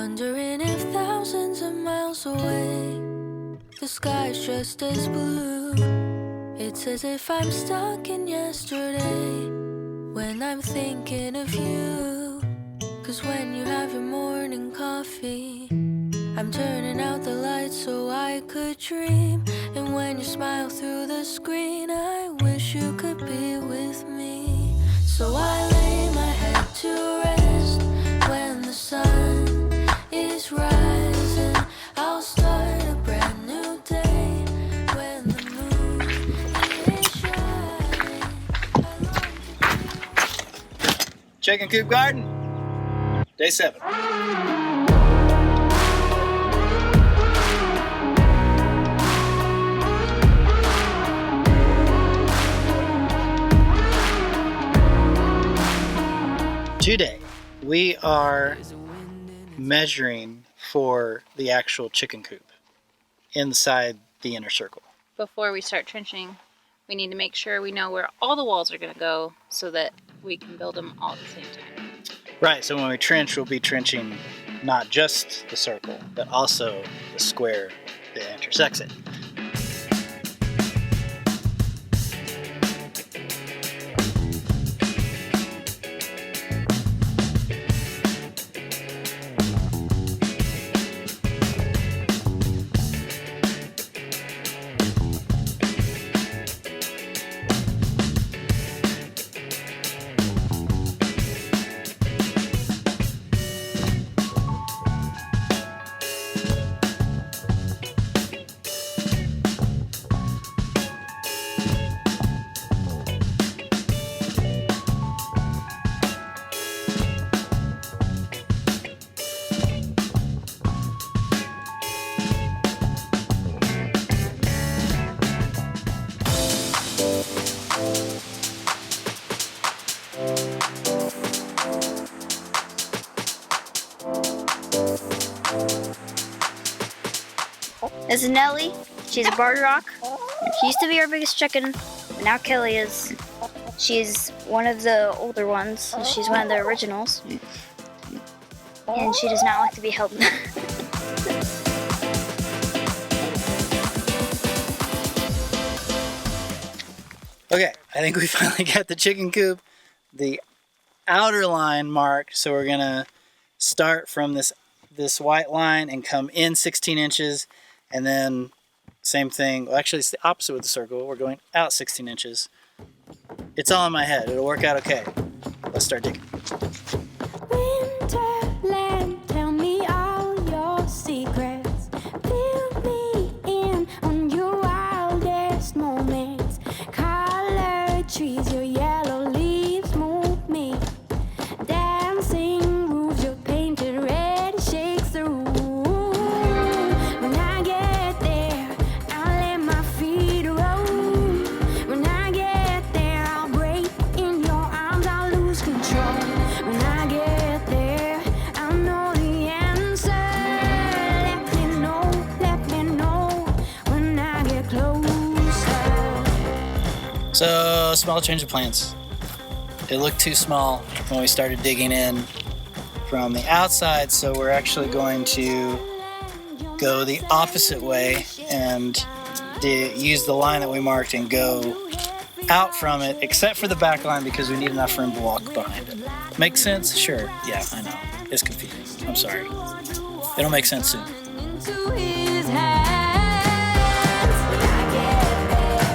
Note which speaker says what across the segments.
Speaker 1: Wondering if thousands of miles away the sky's just as blue. It's as if I'm stuck in yesterday when I'm thinking of you. 'Cause when you have your morning coffee, I'm turning out the lights so I could dream. And when you smile through the screen, I wish you could be with me. So I lay my head to rest when the sun is rising. I'll start a brand new day when the moon is shining.
Speaker 2: Chicken Coop Garden, day 7. Today, we are measuring for the actual chicken coop inside the inner circle.
Speaker 3: Before we start trenching, we need to make sure we know where all the walls are going to go so that we can build them all at the same time.
Speaker 2: Right, so when we trench, we'll be trenching not just the circle, but also the square that intersects it.
Speaker 4: This is Nellie. She's a barred rock. She used to be our biggest chicken, but now Kelly is. She's one of the older ones, so she's one of the originals. And she does not like to be held.
Speaker 2: Okay, I think we finally got the chicken coop, the outer line marked, so we're gonna start from this white line and come in 16 inches, and then same thing. Well, actually, it's the opposite with the circle. We're going out 16 inches. It's all in my head. It'll work out okay. Let's start digging.
Speaker 1: Winterland, tell me all your secrets. Fill me in on your wildest moments. Colored trees, your yellow leaves move me. Dancing roofs, your painted red shakes the room. When I get there, I'll let my feet roam. When I get there, I'll break in your arms, I'll lose control. When I get there, I'll know the answer. Let me know when I get closer.
Speaker 2: So, small change of plans. It looked too small when we started digging in from the outside, so we're actually going to go the opposite way and use the line that we marked and go out from it, except for the back line because we need enough room to walk behind it. Make sense? Sure. Yeah, I know. It's confusing. I'm sorry. It'll make sense soon.
Speaker 1: Into his hands. When I get there,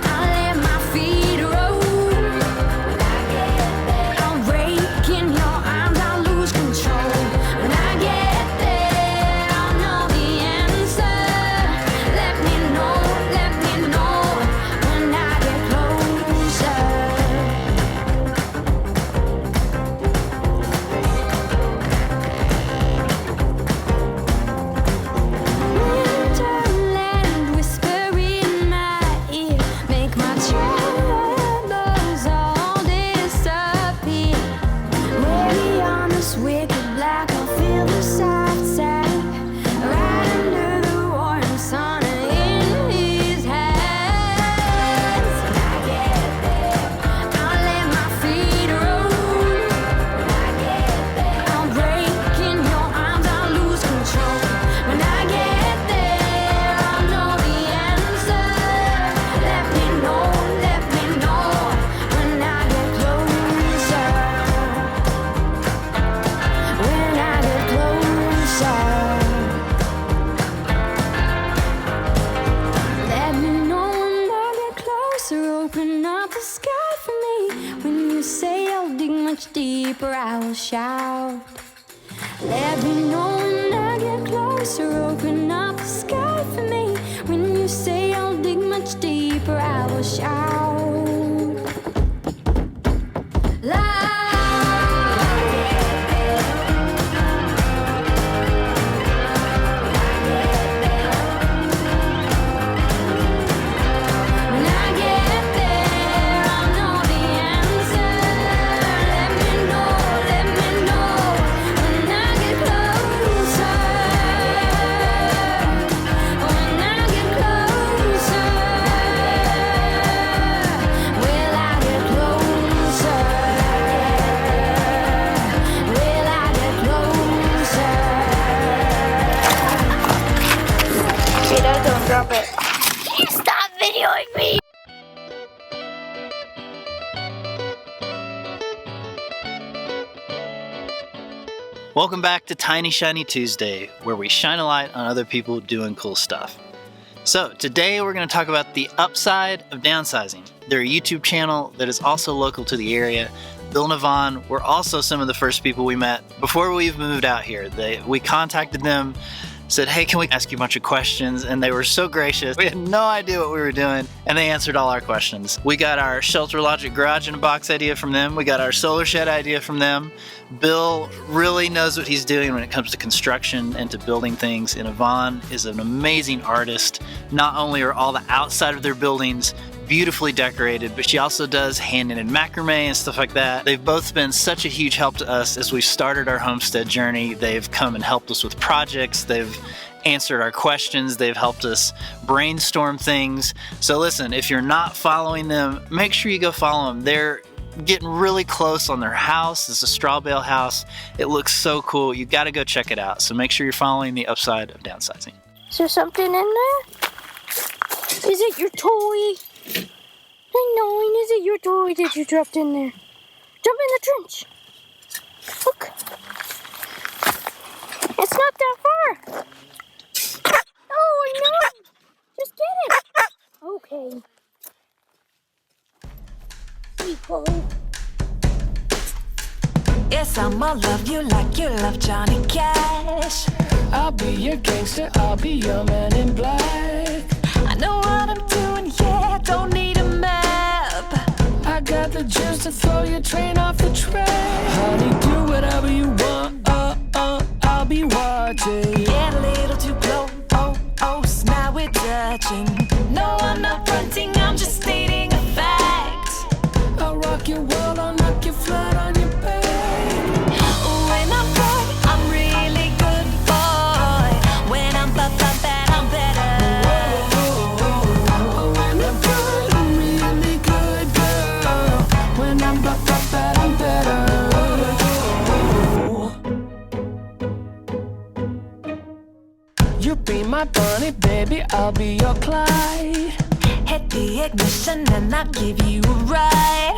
Speaker 1: I'll let my feet roll. When I get there, I'll break in your arms, I'll lose control. When I get there, I'll know the answer. Let me know when I get closer. Winterland, whisper in my ear, make my troubles all disappear. Way on this wicked black, I'll feel the soft side, right under the warm sun in his hands. When I get there, I'll let my feet roll. When I get there, I'll break in your arms, I'll lose deeper I will shout. Let me know when I get closer. Open up the sky for me. When you say I'll dig much deeper, I will shout.
Speaker 4: Don't drop it. You stop videoing me!
Speaker 2: Welcome back to Tiny Shiny Tuesday, where we shine a light on other people doing cool stuff. So today we're going to talk about the upside of downsizing. They're a YouTube channel that is also local to the area. Bill and Yvonne were also some of the first people we met before we even moved out here. We contacted them, said, hey, can we ask you a bunch of questions? And they were so gracious. We had no idea what we were doing, and they answered all our questions. We got our Shelter Logic Garage in a Box idea from them. We got our solar shed idea from them. Bill really knows what he's doing when it comes to construction and to building things, and Yvonne is an amazing artist. Not only are all the outside of their buildings beautifully decorated, but she also does hand-knitted macrame and stuff like that. They've both been such a huge help to us as we've started our homestead journey. They've come and helped us with projects. They've answered our questions. They've helped us brainstorm things. So listen, if you're not following them, make sure you go follow them. They're getting really close on their house. It's a straw bale house. It looks so cool. You got to go check it out. So make sure you're following the upside of downsizing.
Speaker 4: Is there something in there? Is it your toy? I know, and is it your toy that you dropped in there? Jump in the trench. Look. It's not that far. Oh, no. Just get it. Okay. People.
Speaker 1: Yes, I'ma love you like you love Johnny Cash.
Speaker 5: I'll be your gangster, I'll be your man in black.
Speaker 1: I know what I'm doing, yeah, don't need a map.
Speaker 5: I got the juice to throw your train off the track. Honey, do whatever you want, I'll be watching.
Speaker 1: Get a little too close, oh, so now we're touching. No, I'm not fronting, I'm just stating a fact.
Speaker 5: I'll rock your world, I'll knock you flat on your back.
Speaker 1: When I'm good, I'm really good boy. When I'm bad, I'm better.
Speaker 5: When I'm good, I'm really good girl. When I'm bad, I'm better. You be my bunny, baby, I'll be your Clyde.
Speaker 1: Hit the ignition and I'll give you a ride.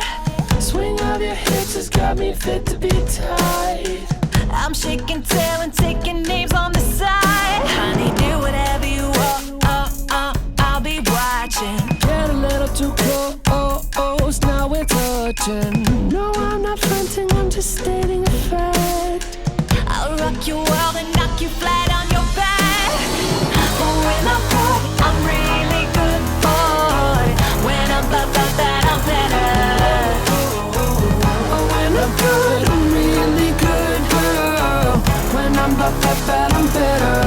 Speaker 5: Swing of your hips has got me fit to be tied.
Speaker 1: I'm shaking tail and taking names on the side. Honey, do whatever you want, I'll be watching.
Speaker 5: Get a little too close, now we're touching. No, I'm not fronting, I'm just stating a fact.
Speaker 1: I'll rock your world and knock you flat on your back. When I'm good, I'm really good boy. When I'm bad, I'm better.
Speaker 5: When I'm good, I'm really good girl. When I'm bad, I'm better.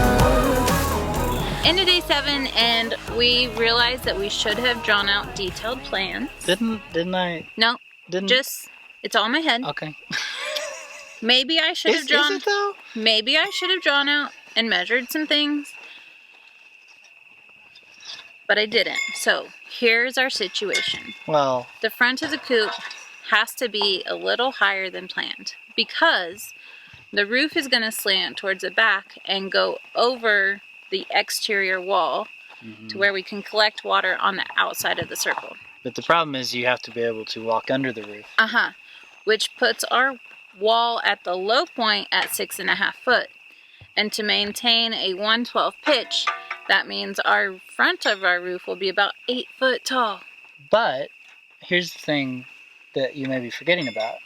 Speaker 3: Into day 7, and we realized that we should have drawn out detailed plans.
Speaker 2: Didn't I?
Speaker 3: No,
Speaker 2: Didn't?
Speaker 3: just, it's all in my head.
Speaker 2: Okay.
Speaker 3: Maybe I should have drawn.
Speaker 2: Is it though?
Speaker 3: Maybe I should have drawn out and measured some things, but I didn't. So here's our situation.
Speaker 2: Well,
Speaker 3: The front of the coop has to be a little higher than planned because the roof is going to slant towards the back and go over the exterior wall to where we can collect water on the outside of the circle.
Speaker 2: but the problem is you have to be able to walk under the roof.
Speaker 3: Which puts our wall at the low point at 6.5 foot. And to maintain a 1/12 pitch, that means our front of our roof will be about 8 foot tall.
Speaker 2: But here's the thing that you may be forgetting about.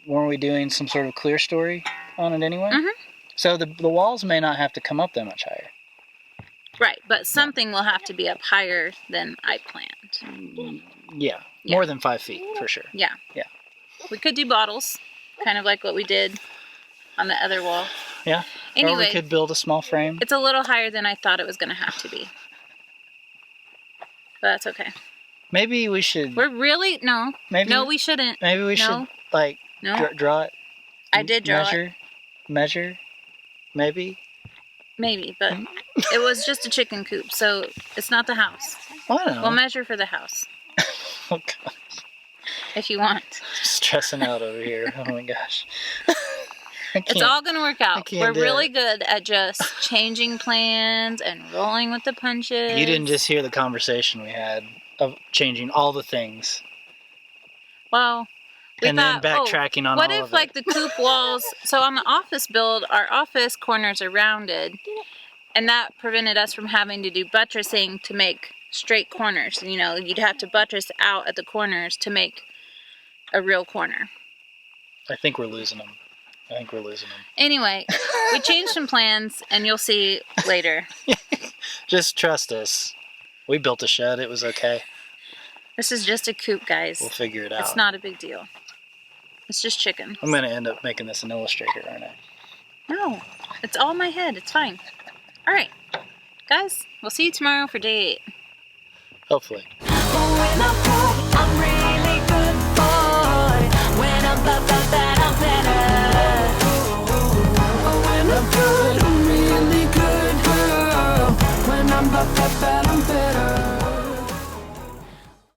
Speaker 2: weren't we doing some sort of clear story on it anyway?
Speaker 3: Mhm.
Speaker 2: So the walls may not have to come up that much higher.
Speaker 3: Right, but something will have to be up higher than I planned.
Speaker 2: Yeah,
Speaker 3: Yeah.
Speaker 2: more than 5 feet for sure.
Speaker 3: Yeah.
Speaker 2: Yeah.
Speaker 3: We could do bottles, kind of like what we did on the other wall.
Speaker 2: Yeah.
Speaker 3: Anyway,
Speaker 2: or we could build a small frame.
Speaker 3: it's a little higher than I thought it was going to have to be. But that's okay.
Speaker 2: Maybe we should.
Speaker 3: We're really no.
Speaker 2: Maybe
Speaker 3: No, we shouldn't.
Speaker 2: Maybe we
Speaker 3: No.
Speaker 2: should like
Speaker 3: No.
Speaker 2: draw it.
Speaker 3: I did draw it.
Speaker 2: Measure. Maybe.
Speaker 3: Maybe, but it was just a chicken coop, so it's not the house.
Speaker 2: I don't know.
Speaker 3: We'll measure for the house
Speaker 2: Oh God.
Speaker 3: if you want.
Speaker 2: Stressing out over here. Oh my gosh.
Speaker 3: It's all going to work out.
Speaker 2: can't
Speaker 3: We're
Speaker 2: do
Speaker 3: really
Speaker 2: it.
Speaker 3: good at just changing plans and rolling with the punches.
Speaker 2: You didn't just hear the conversation we had of changing all the things.
Speaker 3: Well, we
Speaker 2: And
Speaker 3: thought,
Speaker 2: then backtracking on
Speaker 3: what
Speaker 2: all
Speaker 3: if
Speaker 2: of
Speaker 3: like
Speaker 2: it.
Speaker 3: the coop walls, so on the office build, our office corners are rounded, and that prevented us from having to do buttressing to make straight corners. You know, you'd have to buttress out at the corners to make a real corner.
Speaker 2: I think we're losing them.
Speaker 3: Anyway, we changed some plans, and you'll see later.
Speaker 2: Just trust us. We built a shed. It was okay.
Speaker 3: This is just a coop, guys.
Speaker 2: We'll figure it out.
Speaker 3: It's not a big deal. It's just chicken.
Speaker 2: I'm going to end up making this an illustrator, aren't I?
Speaker 3: No, it's all in my head. It's fine. All right, guys, we'll see you tomorrow for day 8.
Speaker 2: Hopefully.
Speaker 1: When I pop, I'm ready.